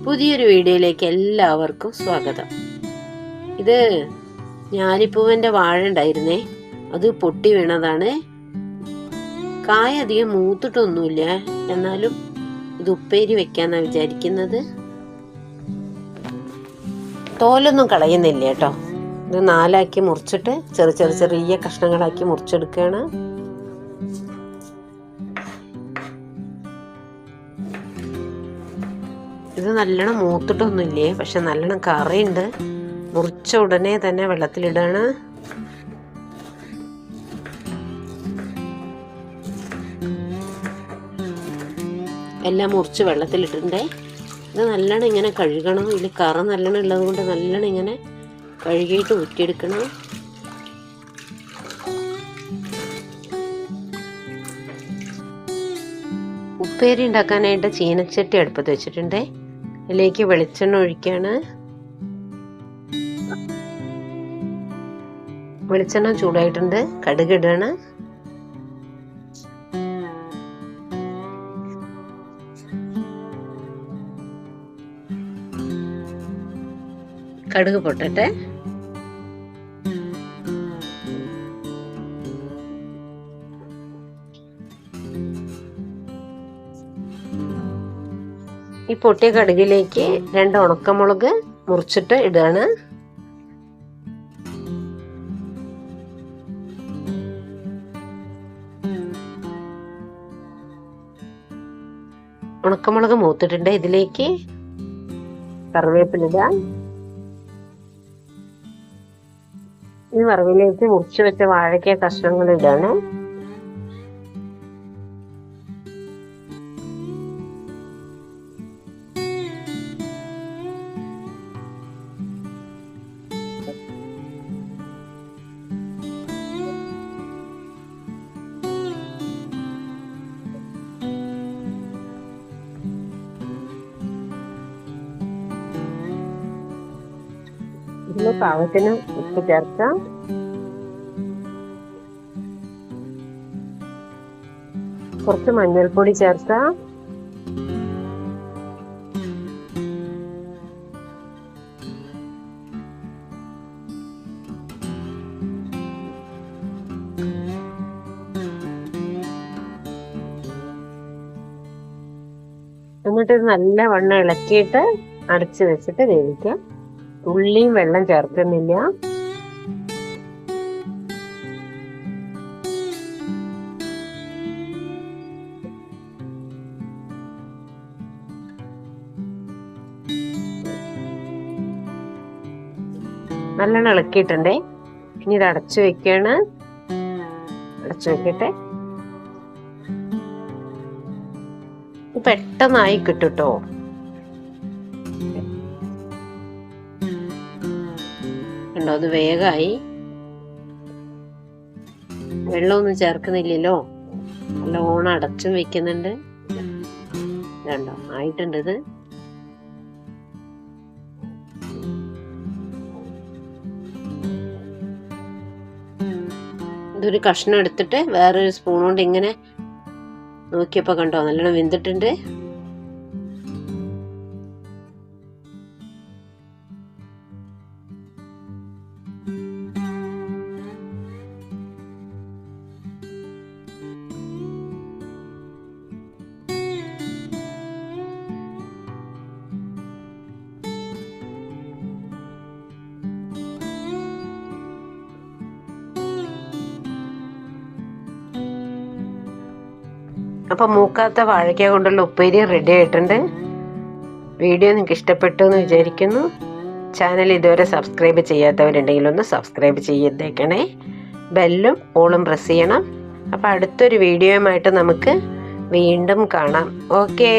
പുതിയൊരു വീഡിയോയിലേക്ക് എല്ലാവർക്കും സ്വാഗതം. ഇത് ഞാലിപ്പൂവൻ്റെ വാഴ ഉണ്ടായിരുന്നേ, അത് പൊട്ടി വീണതാണ്. കായ അധികം മൂത്തിട്ടൊന്നുമില്ല, എന്നാലും ഇത് ഉപ്പേരി വെക്കാന്നാണ് വിചാരിക്കുന്നത്. തോലൊന്നും കളയുന്നില്ല കേട്ടോ. ഇത് നാലാക്കി മുറിച്ചിട്ട് ചെറിയ കഷ്ണങ്ങളാക്കി മുറിച്ചെടുക്കുകയാണ്. ഇത് നല്ലോണം മൂത്തിട്ടൊന്നുമില്ലേ, പക്ഷെ നല്ലോണം കറിയുണ്ട്. മുറിച്ച ഉടനെ തന്നെ വെള്ളത്തിലിടാണ്. എല്ലാം മുറിച്ച് വെള്ളത്തിലിട്ടിട്ടുണ്ടേ. ഇത് നല്ലോണം ഇങ്ങനെ കഴുകണം. ഇതിൽ കറ നല്ലോണം ഉള്ളത് കൊണ്ട് നല്ലോണം ഇങ്ങനെ കഴുകിയിട്ട് ഊറ്റിയെടുക്കണം. ഉപ്പേരി ഉണ്ടാക്കാനായിട്ട് ചീനച്ചട്ടി അടുപ്പത്ത് വെച്ചിട്ടുണ്ട്. അതിലേക്ക് വെളിച്ചെണ്ണ ഒഴിക്കുകയാണ്. വെളിച്ചെണ്ണ ചൂടായിട്ടുണ്ട്. കടുക് ഇടുകയാണ്. കടുക് പൊട്ടട്ടെ. ഈ പൊട്ടിയ കടുകിലേക്ക് 2 ഉണക്കമുളക് മുറിച്ചിട്ട് ഇടുകയാണ്. ഉണക്കമുളക് മൂത്തിട്ടുണ്ട്. ഇതിലേക്ക് കറിവേപ്പില. ഈ വറവിലേക്ക് മുറിച്ച് വെച്ച വാഴയ്ക്ക കഷ്ണങ്ങൾ ഇടാണ്. ഇതിന് പാകത്തിന് ഉപ്പ് ചേർക്കാം. കുറച്ച് മഞ്ഞൾപ്പൊടി ചേർക്കാം. എന്നിട്ട് ഇത് നല്ലവണ്ണം ഇളക്കിയിട്ട് അടച്ചു വെച്ചിട്ട് വേവിക്കാം. ഉള്ളിയും വെള്ളം ചേർക്കുന്നില്ല. നല്ലോണം ഇളക്കിയിട്ടുണ്ടേ. ഇനി ഇത് അടച്ചു വെക്കാണ്. അടച്ചു വെക്കട്ടെ. പെട്ടെന്നായി കിട്ടുട്ടോ. ഉണ്ടോ, അത് വേഗമായി. വെള്ളമൊന്നും ചേർക്കുന്നില്ലല്ലോ. നല്ലോണം അടച്ചും വെക്കുന്നുണ്ട്. ഇതുണ്ടോ, ആയിട്ടുണ്ട്. ഇതൊരു കഷ്ണം എടുത്തിട്ട് വേറൊരു സ്പൂൺ കൊണ്ട് ഇങ്ങനെ നോക്കിയപ്പോ കണ്ടോ, നല്ലോണം വെന്തിട്ടുണ്ട്. അപ്പോൾ മൂക്കാത്ത വാഴയ്ക്ക കൊണ്ടുള്ള ഉപ്പേരി റെഡി ആയിട്ടുണ്ട്. വീഡിയോ നിങ്ങൾക്ക് ഇഷ്ടപ്പെട്ടു എന്ന് വിചാരിക്കുന്നു. ചാനൽ ഇതുവരെ സബ്സ്ക്രൈബ് ചെയ്യാത്തവരുണ്ടെങ്കിൽ ഒന്ന് സബ്സ്ക്രൈബ് ചെയ്തേക്കണേ. ബെല്ലും ഓളും പ്രസ് ചെയ്യണം. അപ്പോൾ അടുത്തൊരു വീഡിയോയുമായിട്ട് നമുക്ക് വീണ്ടും കാണാം. ഓക്കേ.